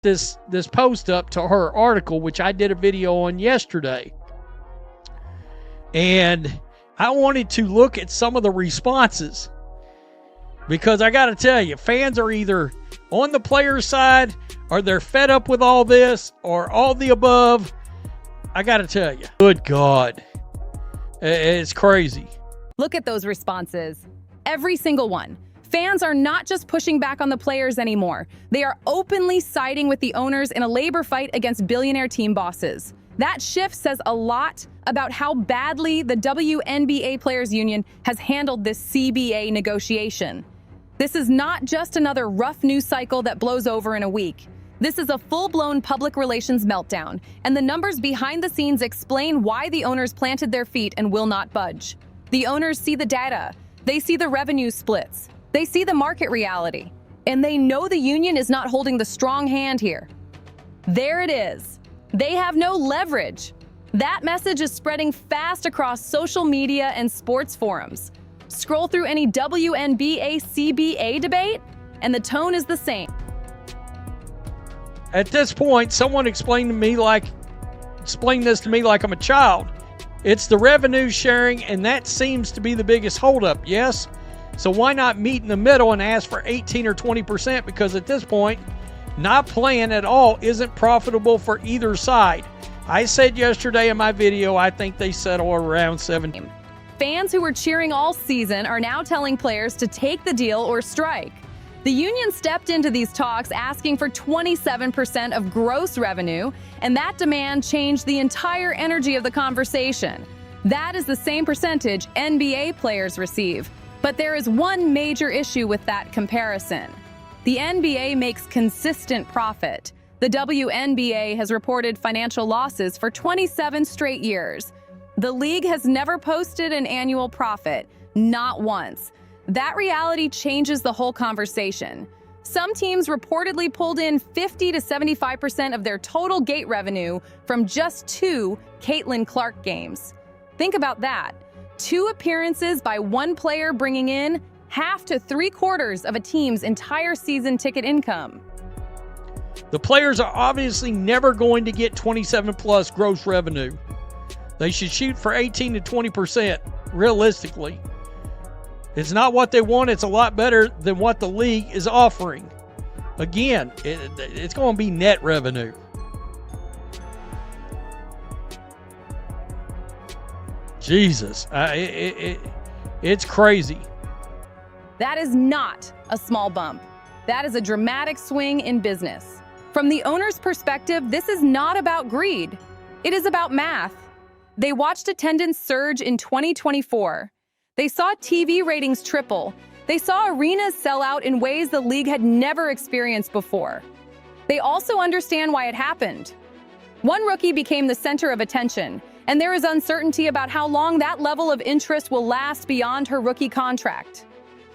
this post up to her article, which I did a video on yesterday. And I wanted to look at some of the responses, because I got to tell you, fans are either on the player's side or they're fed up with all this or all the above. I got to tell you, good God, it's crazy. Look at those responses. Every single one. Fans are not just pushing back on the players anymore. They are openly siding with the owners in a labor fight against billionaire team bosses. That shift says a lot about how badly the WNBA Players Union has handled this CBA negotiation. This is not just another rough news cycle that blows over in a week. This is a full-blown public relations meltdown, and the numbers behind the scenes explain why the owners planted their feet and will not budge. The owners see the data. They see the revenue splits. They see the market reality, and they know the union is not holding the strong hand here. There it is. They have no leverage. That message is spreading fast across social media and sports forums. Scroll through any WNBA CBA debate, and the tone is the same. At this point, someone explain this to me like I'm a child. It's the revenue sharing, and that seems to be the biggest holdup, yes? So why not meet in the middle and ask for 18 or 20%? Because at this point, not playing at all isn't profitable for either side. I said yesterday in my video, I think they settle around 17. Fans who were cheering all season are now telling players to take the deal or strike. The union stepped into these talks asking for 27% of gross revenue, and that demand changed the entire energy of the conversation. That is the same percentage NBA players receive. But there is one major issue with that comparison. The NBA makes consistent profit. The WNBA has reported financial losses for 27 straight years. The league has never posted an annual profit, not once. That reality changes the whole conversation. Some teams reportedly pulled in 50 to 75% of their total gate revenue from just 2 Caitlyn Clark games. Think about that. 2 appearances by one player bringing in half to 3/4 of a team's entire season ticket income. The players are obviously never going to get 27 plus gross revenue. They should shoot for 18 to 20%, realistically. It's not what they want. It's a lot better than what the league is offering. Again, it's going to be net revenue. Jesus, it's crazy. That is not a small bump. That is a dramatic swing in business. From the owner's perspective, this is not about greed. It is about math. They watched attendance surge in 2024. They saw TV ratings triple. They saw arenas sell out in ways the league had never experienced before. They also understand why it happened. One rookie became the center of attention, and there is uncertainty about how long that level of interest will last beyond her rookie contract.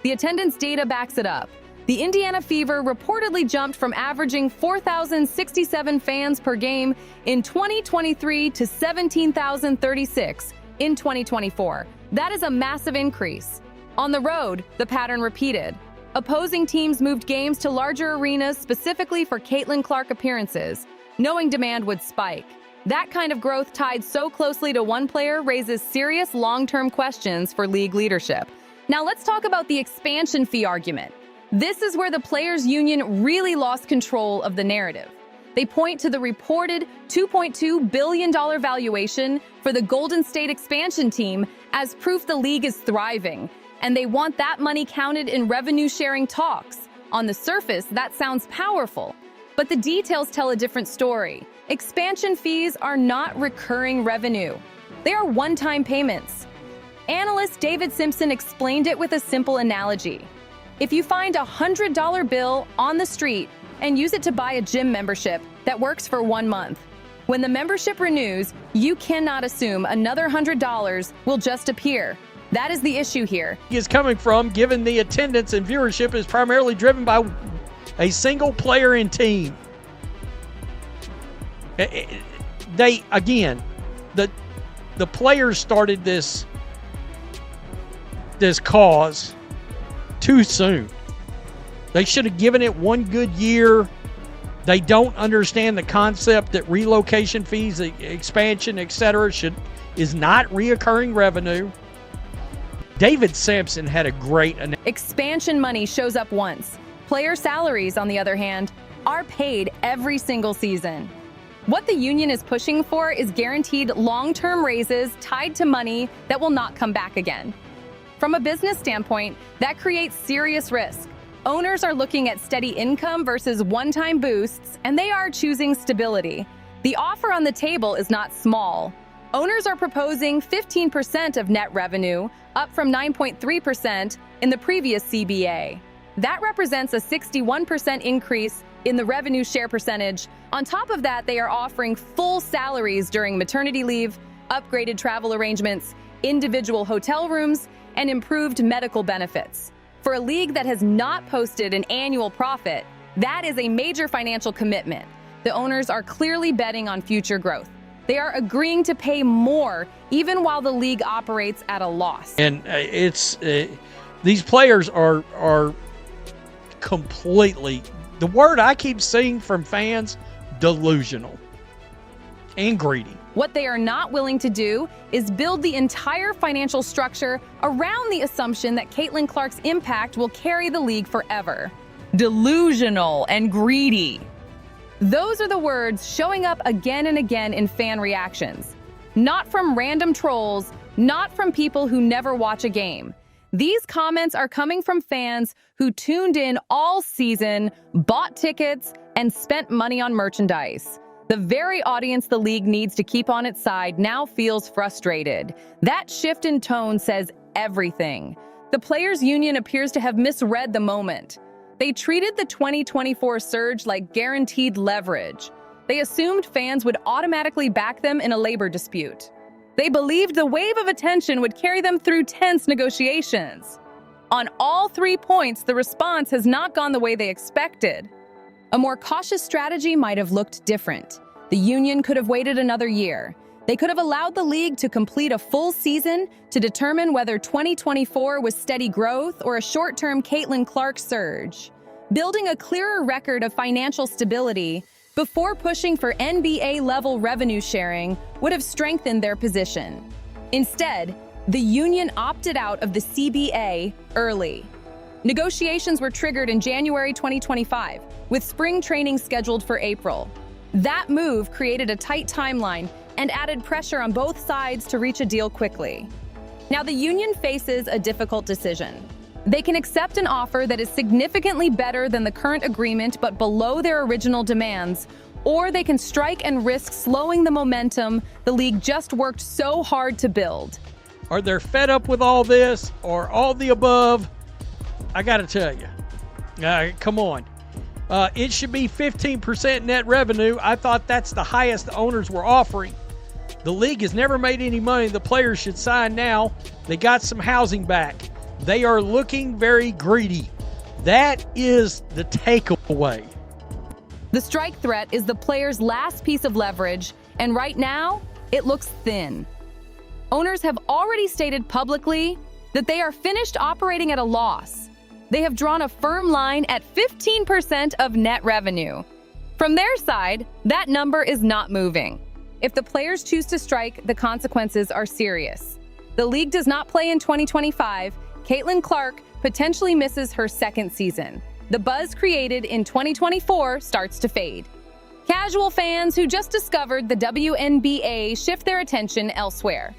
The attendance data backs it up. The Indiana Fever reportedly jumped from averaging 4,067 fans per game in 2023 to 17,036 in 2024. That is a massive increase. On the road, the pattern repeated. Opposing teams moved games to larger arenas specifically for Caitlyn Clark appearances, knowing demand would spike. That kind of growth tied so closely to one player raises serious long-term questions for league leadership. Now let's talk about the expansion fee argument. This is where the players' union really lost control of the narrative. They point to the reported $2.2 billion valuation for the Golden State expansion team as proof the league is thriving, and they want that money counted in revenue-sharing talks. On the surface, that sounds powerful, but the details tell a different story. Expansion fees are not recurring revenue. They are one-time payments. Analyst David Simpson explained it with a simple analogy. If you find a $100 bill on the street and use it to buy a gym membership that works for 1 month, when the membership renews, you cannot assume another $100 will just appear. That is the issue here. Is coming from, given the attendance and viewership is primarily driven by a single player and team. They, again, the players started this cause too soon. They should have given it one good year, They don't understand the concept that relocation fees, expansion, etc. is not reoccurring revenue. David Sampson had a great Expansion money shows up once. Player salaries, on the other hand, are paid every single season. What the union is pushing for is guaranteed long-term raises tied to money that will not come back again. From a business standpoint, that creates serious risk. Owners are looking at steady income versus one-time boosts, and they are choosing stability. The offer on the table is not small. Owners are proposing 15% of net revenue, up from 9.3% in the previous CBA. That represents a 61% increase in the revenue share percentage. On top of that, they are offering full salaries during maternity leave, upgraded travel arrangements, individual hotel rooms, and improved medical benefits. For a league that has not posted an annual profit, that is a major financial commitment. The owners are clearly betting on future growth. They are agreeing to pay more, even while the league operates at a loss. And these players are completely, the word I keep seeing from fans, delusional and greedy. What they are not willing to do is build the entire financial structure around the assumption that Caitlyn Clark's impact will carry the league forever. Delusional and greedy. Those are the words showing up again and again in fan reactions. Not from random trolls, not from people who never watch a game. These comments are coming from fans who tuned in all season, bought tickets, and spent money on merchandise. The very audience the league needs to keep on its side now feels frustrated. That shift in tone says everything. The players' union appears to have misread the moment. They treated the 2024 surge like guaranteed leverage. They assumed fans would automatically back them in a labor dispute. They believed the wave of attention would carry them through tense negotiations. On all 3 points, the response has not gone the way they expected. A more cautious strategy might have looked different. The union could have waited another year. They could have allowed the league to complete a full season to determine whether 2024 was steady growth or a short-term Caitlyn Clark surge. Building a clearer record of financial stability before pushing for NBA-level revenue sharing would have strengthened their position. Instead, the union opted out of the CBA early. Negotiations were triggered in January 2025, with spring training scheduled for April. That move created a tight timeline and added pressure on both sides to reach a deal quickly. Now the union faces a difficult decision. They can accept an offer that is significantly better than the current agreement but below their original demands, or they can strike and risk slowing the momentum the league just worked so hard to build. Are they fed up with all this or all the above? I got to tell you, come on. It should be 15% net revenue. I thought that's the highest the owners were offering. The league has never made any money. The players should sign now. They got some housing back. They are looking very greedy. That is the takeaway. The strike threat is the players' last piece of leverage, and right now, it looks thin. Owners have already stated publicly that they are finished operating at a loss. They have drawn a firm line at 15% of net revenue. From their side, that number is not moving. If the players choose to strike, the consequences are serious. The league does not play in 2025. Caitlyn Clark potentially misses her second season. The buzz created in 2024 starts to fade. Casual fans who just discovered the WNBA shift their attention elsewhere.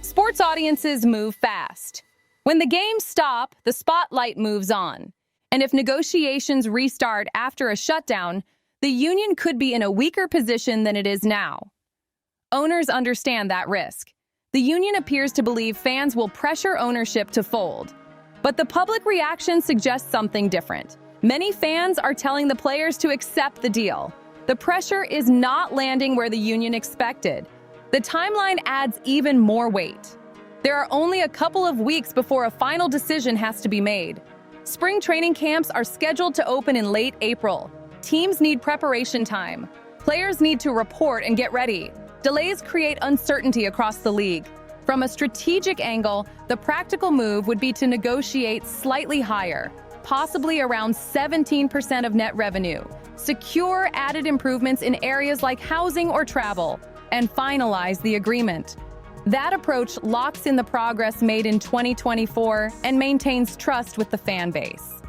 Sports audiences move fast. When the games stop, the spotlight moves on. And if negotiations restart after a shutdown, the union could be in a weaker position than it is now. Owners understand that risk. The union appears to believe fans will pressure ownership to fold. But the public reaction suggests something different. Many fans are telling the players to accept the deal. The pressure is not landing where the union expected. The timeline adds even more weight. There are only a couple of weeks before a final decision has to be made. Spring training camps are scheduled to open in late April. Teams need preparation time. Players need to report and get ready. Delays create uncertainty across the league. From a strategic angle, the practical move would be to negotiate slightly higher, possibly around 17% of net revenue, secure added improvements in areas like housing or travel, and finalize the agreement. That approach locks in the progress made in 2024 and maintains trust with the fan base.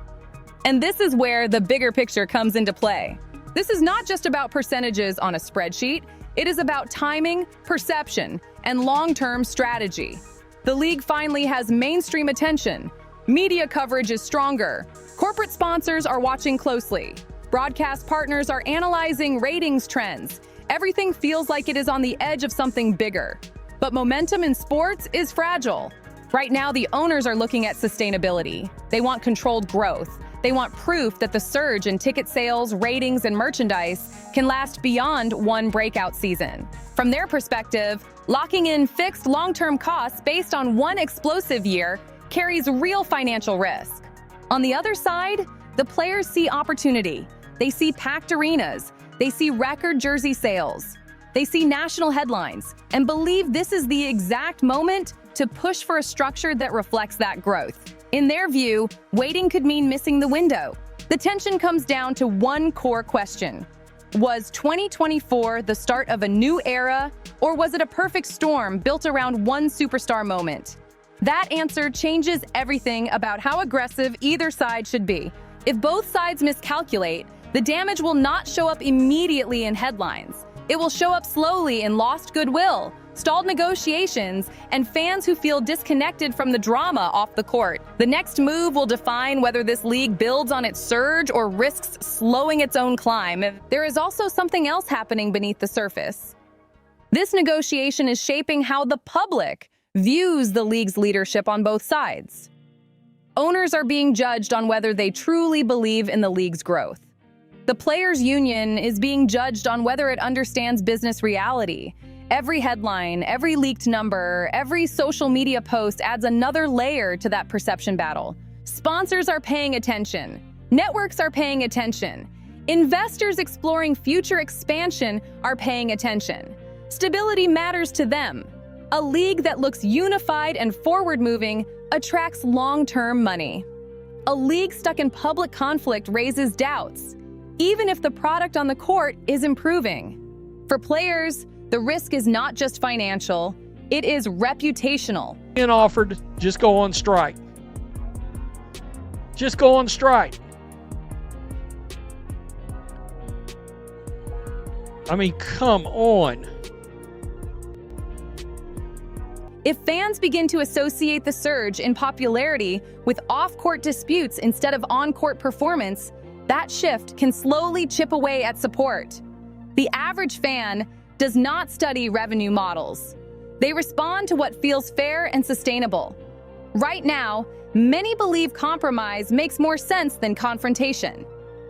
And this is where the bigger picture comes into play. This is not just about percentages on a spreadsheet, it is about timing, perception, and long-term strategy. The league finally has mainstream attention. Media coverage is stronger. Corporate sponsors are watching closely. Broadcast partners are analyzing ratings trends. Everything feels like it is on the edge of something bigger. But momentum in sports is fragile. Right now, the owners are looking at sustainability. They want controlled growth. They want proof that the surge in ticket sales, ratings, and merchandise can last beyond one breakout season. From their perspective, locking in fixed long-term costs based on one explosive year carries real financial risk. On the other side, the players see opportunity. They see packed arenas. They see record jersey sales. They see national headlines and believe this is the exact moment to push for a structure that reflects that growth. In their view, waiting could mean missing the window. The tension comes down to one core question. Was 2024 the start of a new era, or was it a perfect storm built around one superstar moment? That answer changes everything about how aggressive either side should be. If both sides miscalculate, the damage will not show up immediately in headlines. It will show up slowly in lost goodwill, stalled negotiations, and fans who feel disconnected from the drama off the court. The next move will define whether this league builds on its surge or risks slowing its own climb. There is also something else happening beneath the surface. This negotiation is shaping how the public views the league's leadership on both sides. Owners are being judged on whether they truly believe in the league's growth. The players' union is being judged on whether it understands business reality. Every headline, every leaked number, every social media post adds another layer to that perception battle. Sponsors are paying attention. Networks are paying attention. Investors exploring future expansion are paying attention. Stability matters to them. A league that looks unified and forward-moving attracts long-term money. A league stuck in public conflict raises doubts, even if the product on the court is improving. For players, the risk is not just financial, it is reputational. Being offered, just go on strike. Just go on strike. I mean, come on. If fans begin to associate the surge in popularity with off-court disputes instead of on-court performance, that shift can slowly chip away at support. The average fan does not study revenue models. They respond to what feels fair and sustainable. Right now, many believe compromise makes more sense than confrontation.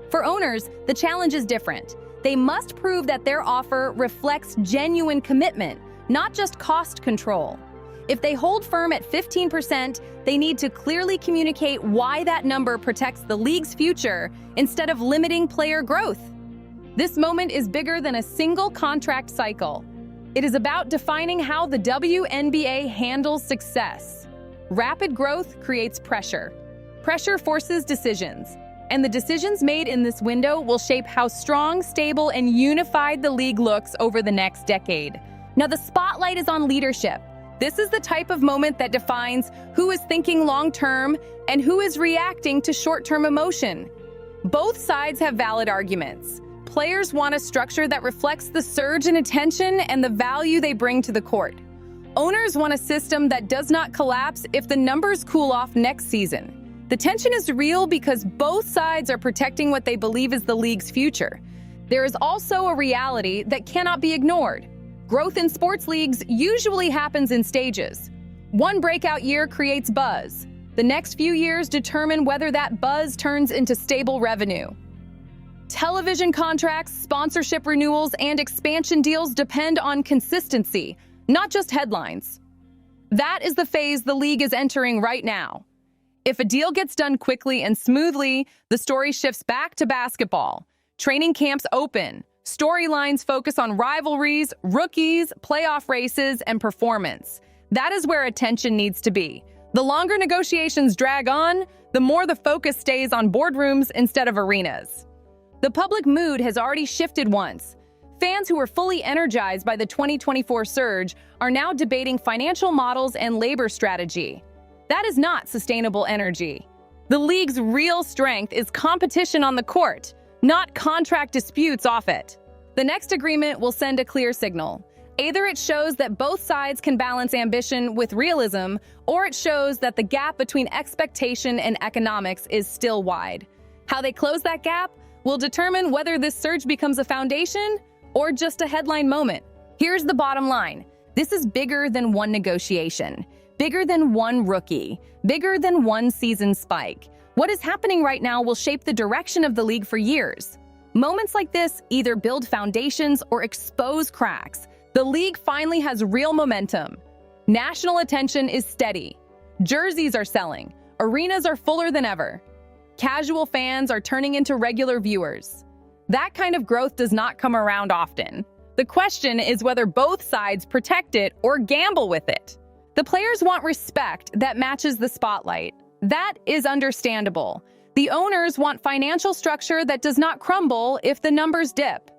For owners, the challenge is different. They must prove that their offer reflects genuine commitment, not just cost control. If they hold firm at 15%, they need to clearly communicate why that number protects the league's future instead of limiting player growth. This moment is bigger than a single contract cycle. It is about defining how the WNBA handles success. Rapid growth creates pressure. Pressure forces decisions, and the decisions made in this window will shape how strong, stable, and unified the league looks over the next decade. Now, the spotlight is on leadership. This is the type of moment that defines who is thinking long-term and who is reacting to short-term emotion. Both sides have valid arguments. Players want a structure that reflects the surge in attention and the value they bring to the court. Owners want a system that does not collapse if the numbers cool off next season. The tension is real because both sides are protecting what they believe is the league's future. There is also a reality that cannot be ignored. Growth in sports leagues usually happens in stages. One breakout year creates buzz. The next few years determine whether that buzz turns into stable revenue. Television contracts, sponsorship renewals, and expansion deals depend on consistency, not just headlines. That is the phase the league is entering right now. If a deal gets done quickly and smoothly, the story shifts back to basketball. Training camps open. Storylines focus on rivalries, rookies, playoff races, and performance. That is where attention needs to be. The longer negotiations drag on, the more the focus stays on boardrooms instead of arenas. The public mood has already shifted once. Fans who were fully energized by the 2024 surge are now debating financial models and labor strategy. That is not sustainable energy. The league's real strength is competition on the court, not contract disputes off it. The next agreement will send a clear signal. Either it shows that both sides can balance ambition with realism, or it shows that the gap between expectation and economics is still wide. How they close that gap will determine whether this surge becomes a foundation or just a headline moment. Here's the bottom line. This is bigger than one negotiation, bigger than one rookie, bigger than one season spike. What is happening right now will shape the direction of the league for years. Moments like this either build foundations or expose cracks. The league finally has real momentum. National attention is steady. Jerseys are selling. Arenas are fuller than ever. Casual fans are turning into regular viewers. That kind of growth does not come around often. The question is whether both sides protect it or gamble with it. The players want respect that matches the spotlight. That is understandable. The owners want financial structure that does not crumble if the numbers dip.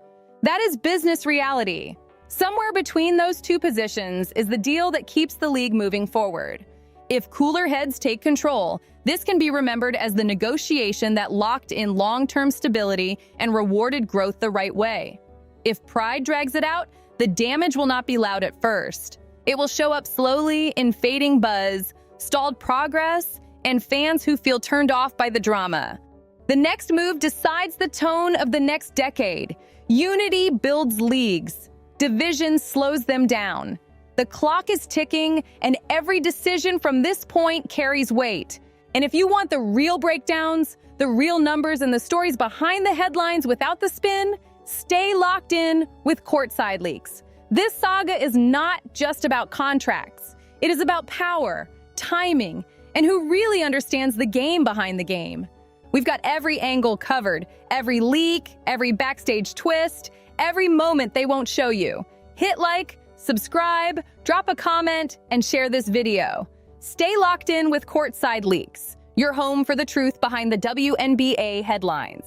That is business reality. Somewhere between those two positions is the deal that keeps the league moving forward. If cooler heads take control, this can be remembered as the negotiation that locked in long-term stability and rewarded growth the right way. If pride drags it out, the damage will not be loud at first. It will show up slowly in fading buzz, stalled progress, and fans who feel turned off by the drama. The next move decides the tone of the next decade. Unity builds leagues. Division slows them down. The clock is ticking, and every decision from this point carries weight. And if you want the real breakdowns, the real numbers, and the stories behind the headlines without the spin, stay locked in with Courtside Leaks. This saga is not just about contracts. It is about power, timing, and who really understands the game behind the game. We've got every angle covered, every leak, every backstage twist, every moment they won't show you. Hit like, subscribe, drop a comment, and share this video. Stay locked in with Courtside Leaks, your home for the truth behind the WNBA headlines.